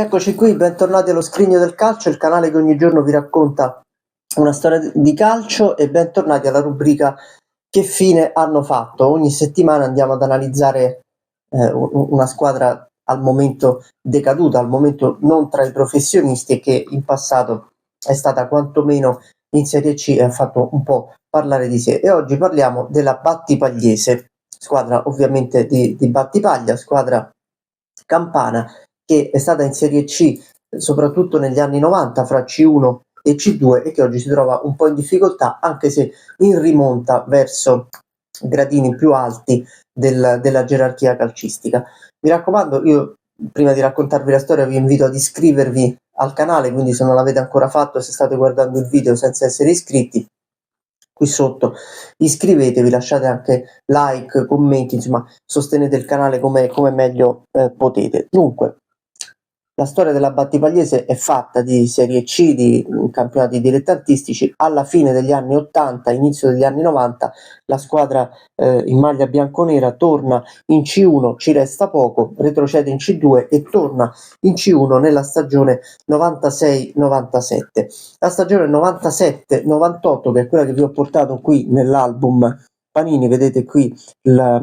Rieccoci qui, bentornati allo Scrigno del Calcio, il canale che ogni giorno vi racconta una storia di calcio, e bentornati alla rubrica Che fine hanno fatto. Ogni settimana andiamo ad analizzare una squadra al momento decaduta, al momento non tra i professionisti, e che in passato è stata quantomeno in Serie C e ha fatto un po' parlare di sé. E oggi parliamo della Battipagliese, squadra ovviamente di Battipaglia, squadra campana, che è stata in Serie C soprattutto negli anni 90 fra C1 e C2, e che oggi si trova un po' in difficoltà, anche se in rimonta verso gradini più alti della gerarchia calcistica. Mi raccomando, io prima di raccontarvi la storia vi invito ad iscrivervi al canale, quindi se non l'avete ancora fatto, se state guardando il video senza essere iscritti, qui sotto iscrivetevi, lasciate anche like, commenti, insomma sostenete il canale come meglio potete. Dunque, la storia della Battipagliese è fatta di Serie C, di campionati dilettantistici. Alla fine degli anni 80, inizio degli anni 90, la squadra in maglia bianconera torna in C1, ci resta poco, retrocede in C2 e torna in C1 nella stagione 96-97. La stagione 97-98, che è quella che vi ho portato qui nell'album Panini, vedete qui la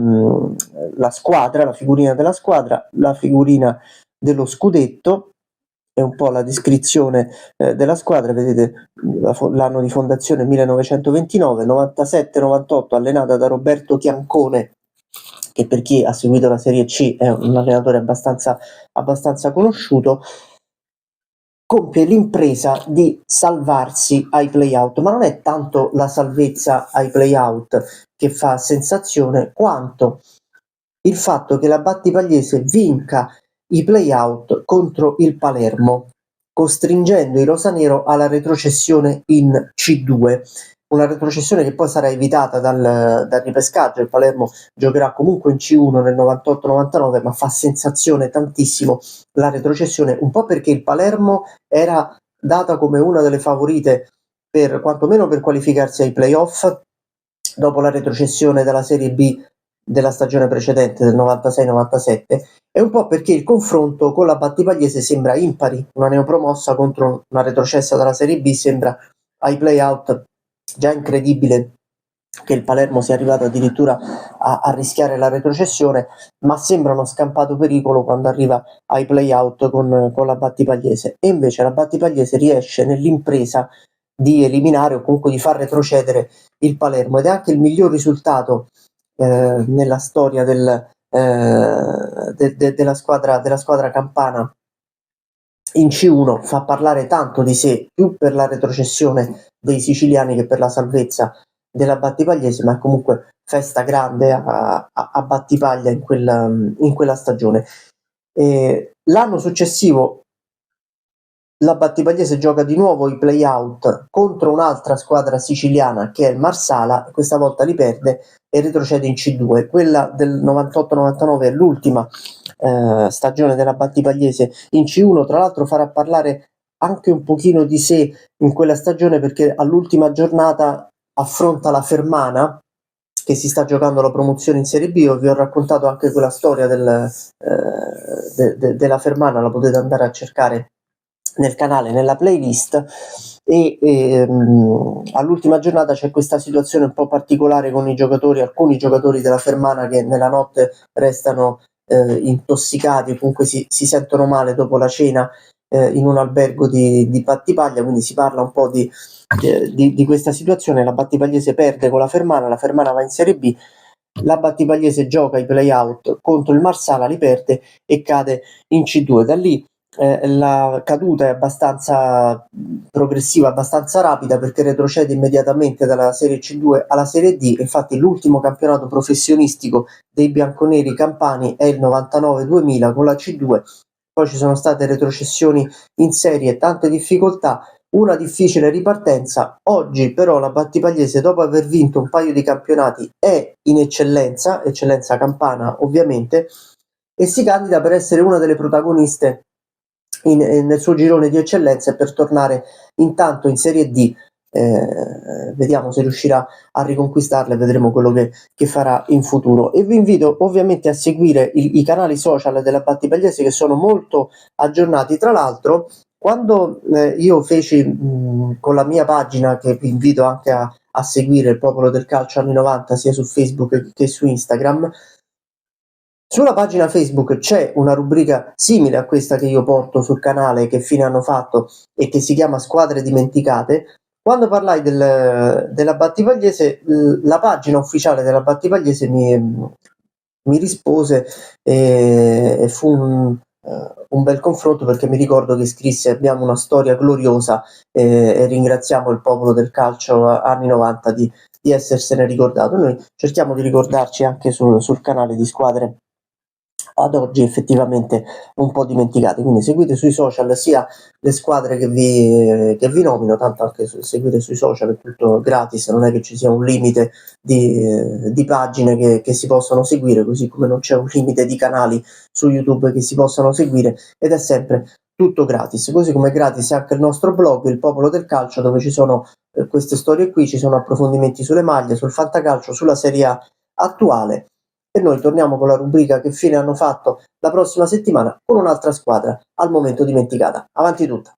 squadra, la figurina della squadra, la figurina dello scudetto, è un po' la descrizione della squadra. Vedete l'anno di fondazione 1929, 97-98 allenata da Roberto Chiancone, che per chi ha seguito la Serie C è un allenatore abbastanza conosciuto. Compie l'impresa di salvarsi ai play-out, ma non è tanto la salvezza ai play-out che fa sensazione, quanto il fatto che la Battipagliese vinca i play-out contro il Palermo, costringendo i rosanero alla retrocessione in C2, una retrocessione che poi sarà evitata dal ripescaggio. Il Palermo giocherà comunque in C1 nel 98-99, ma fa sensazione tantissimo la retrocessione, un po' perché il Palermo era data come una delle favorite per quantomeno per qualificarsi ai playoff dopo la retrocessione dalla Serie B della stagione precedente, del 96-97, e un po' perché il confronto con la Battipagliese sembra impari, una neopromossa contro una retrocessa dalla Serie B, sembra ai play-out già incredibile che il Palermo sia arrivato addirittura a rischiare la retrocessione, ma sembra uno scampato pericolo quando arriva ai play-out con la Battipagliese. E invece la Battipagliese riesce nell'impresa di eliminare o comunque di far retrocedere il Palermo, ed è anche il miglior risultato nella storia della squadra campana in C1. Fa parlare tanto di sé, più per la retrocessione dei siciliani che per la salvezza della Battipagliese, ma comunque festa grande a Battipaglia in quella stagione. L'anno successivo la Battipagliese gioca di nuovo i play-out contro un'altra squadra siciliana che è il Marsala, questa volta li perde e retrocede in C2. Quella del 98-99 è l'ultima stagione della Battipagliese in C1, tra l'altro farà parlare anche un pochino di sé in quella stagione, perché all'ultima giornata affronta la Fermana, che si sta giocando la promozione in Serie B. Io vi ho raccontato anche quella storia della Fermana, la potete andare a cercare nel canale, nella playlist. E all'ultima giornata c'è questa situazione un po' particolare con alcuni giocatori della Fermana che nella notte restano intossicati, comunque si sentono male dopo la cena in un albergo di Battipaglia, quindi si parla un po' di questa situazione. La Battipagliese perde con la Fermana va in Serie B, la Battipagliese gioca i play-out contro il Marsala, li perde e cade in C2. Da lì la caduta è abbastanza progressiva, abbastanza rapida, perché retrocede immediatamente dalla Serie C2 alla Serie D. Infatti l'ultimo campionato professionistico dei bianconeri campani è il 99-2000 con la C2, poi ci sono state retrocessioni in serie, tante difficoltà, una difficile ripartenza. Oggi però la Battipagliese, dopo aver vinto un paio di campionati, è in eccellenza campana ovviamente, e si candida per essere una delle protagoniste nel suo girone di eccellenza, e per tornare intanto in Serie D vediamo se riuscirà a riconquistarle, vedremo quello che farà in futuro. E vi invito ovviamente a seguire i canali social della Battipagliese, che sono molto aggiornati. Tra l'altro, quando io feci con la mia pagina, che vi invito anche a seguire, il Popolo del Calcio anni 90, sia su Facebook che su Instagram, sulla pagina Facebook c'è una rubrica simile a questa che io porto sul canale, che fine hanno fatto, e che si chiama Squadre dimenticate. Quando parlai della Battipagliese, la pagina ufficiale della Battipagliese mi rispose, e fu un bel confronto, perché mi ricordo che scrisse: abbiamo una storia gloriosa, e ringraziamo il popolo del calcio anni 90 di essersene ricordato. Noi cerchiamo di ricordarci anche sul canale di Squadre ad oggi effettivamente un po' dimenticate. Quindi seguite sui social sia le squadre che vi nomino, tanto anche seguite sui social, è tutto gratis, non è che ci sia un limite di pagine che si possono seguire, così come non c'è un limite di canali su YouTube che si possano seguire, ed è sempre tutto gratis. Così come è gratis anche il nostro blog, Il Popolo del Calcio, dove ci sono queste storie qui, ci sono approfondimenti sulle maglie, sul fantacalcio, sulla Serie A attuale. E noi torniamo con la rubrica Che fine hanno fatto la prossima settimana, con un'altra squadra al momento dimenticata. Avanti tutta!